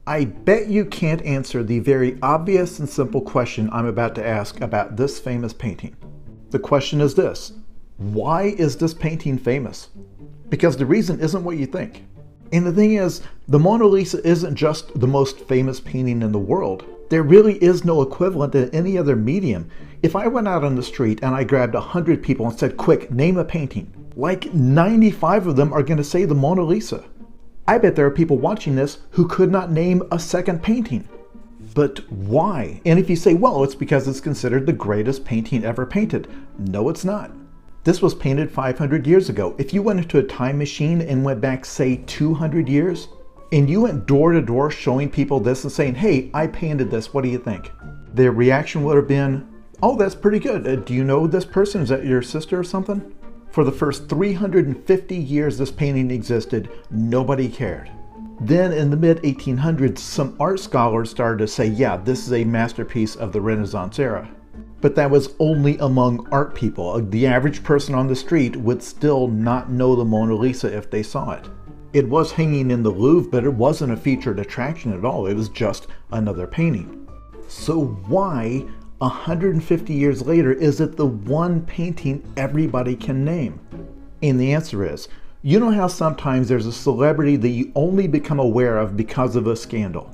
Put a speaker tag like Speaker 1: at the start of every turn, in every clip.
Speaker 1: I bet you can't answer the very obvious and simple question I'm about to ask about this famous painting. The question is this: why is this painting famous? Because the reason isn't what you think. And the thing is, the Mona Lisa isn't just the most famous painting in the world. There really is no equivalent in any other medium. If I went out on the street and I grabbed 100 people and said, quick, name a painting, like 95 of them are going to say the Mona Lisa. I bet there are people watching this who could not name a second painting. But why? And if you say, well, it's because it's considered the greatest painting ever painted. No, it's not. This was painted 500 years ago. If you went into a time machine and went back, say, 200 years, and you went door to door showing people this and saying, hey, I painted this, what do you think? Their reaction would have been, oh, that's pretty good. Do you know this person? Is that your sister or something? For the first 350 years this painting existed, nobody cared. Then in the mid-1800s, some art scholars started to say, yeah, this is a masterpiece of the Renaissance era. But that was only among art people. The average person on the street would still not know the Mona Lisa if they saw it. It was hanging in the Louvre, but it wasn't a featured attraction at all. It was just another painting. So why, 150 years later, is it the one painting everybody can name? And the answer is, you know how sometimes there's a celebrity that you only become aware of because of a scandal?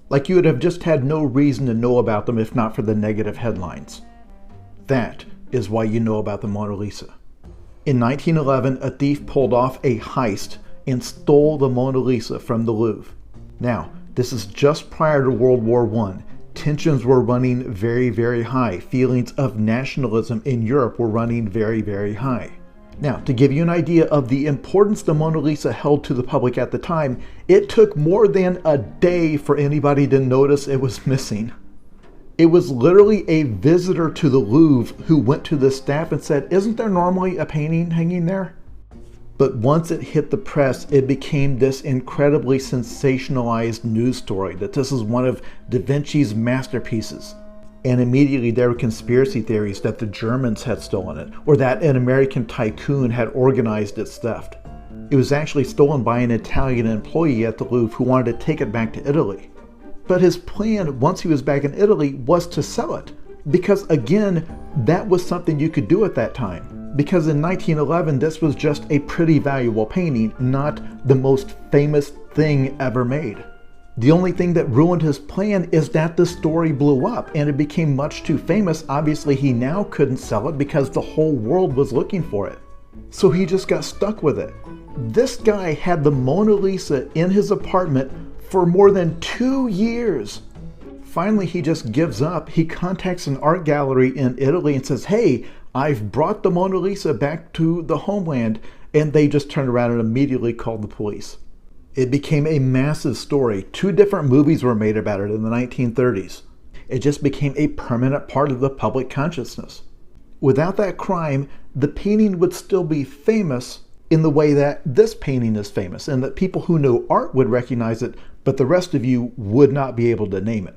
Speaker 1: Like you would have just had no reason to know about them if not for the negative headlines. That is why you know about the Mona Lisa. In 1911, a thief pulled off a heist and stole the Mona Lisa from the Louvre. Now, this is just prior to World War I. Tensions were running very, very high. Feelings of nationalism in Europe were running very, very high. Now, to give you an idea of the importance the Mona Lisa held to the public at the time, it took more than a day for anybody to notice it was missing. It was literally a visitor to the Louvre who went to the staff and said, isn't there normally a painting hanging there? But once it hit the press, it became this incredibly sensationalized news story that this is one of Da Vinci's masterpieces. And immediately there were conspiracy theories that the Germans had stolen it, or that an American tycoon had organized its theft. It was actually stolen by an Italian employee at the Louvre who wanted to take it back to Italy. But his plan, once he was back in Italy, was to sell it. Because again, that was something you could do at that time. Because in 1911, this was just a pretty valuable painting, not the most famous thing ever made. The only thing that ruined his plan is that the story blew up and it became much too famous. Obviously, he now couldn't sell it because the whole world was looking for it. So he just got stuck with it. This guy had the Mona Lisa in his apartment for more than 2 years. Finally, he just gives up. He contacts an art gallery in Italy and says, hey, I've brought the Mona Lisa back to the homeland. And they just turned around and immediately called the police. It became a massive story. 2 different movies were made about it in the 1930s. It just became a permanent part of the public consciousness. Without that crime, the painting would still be famous in the way that this painting is famous, and that people who know art would recognize it, but the rest of you would not be able to name it.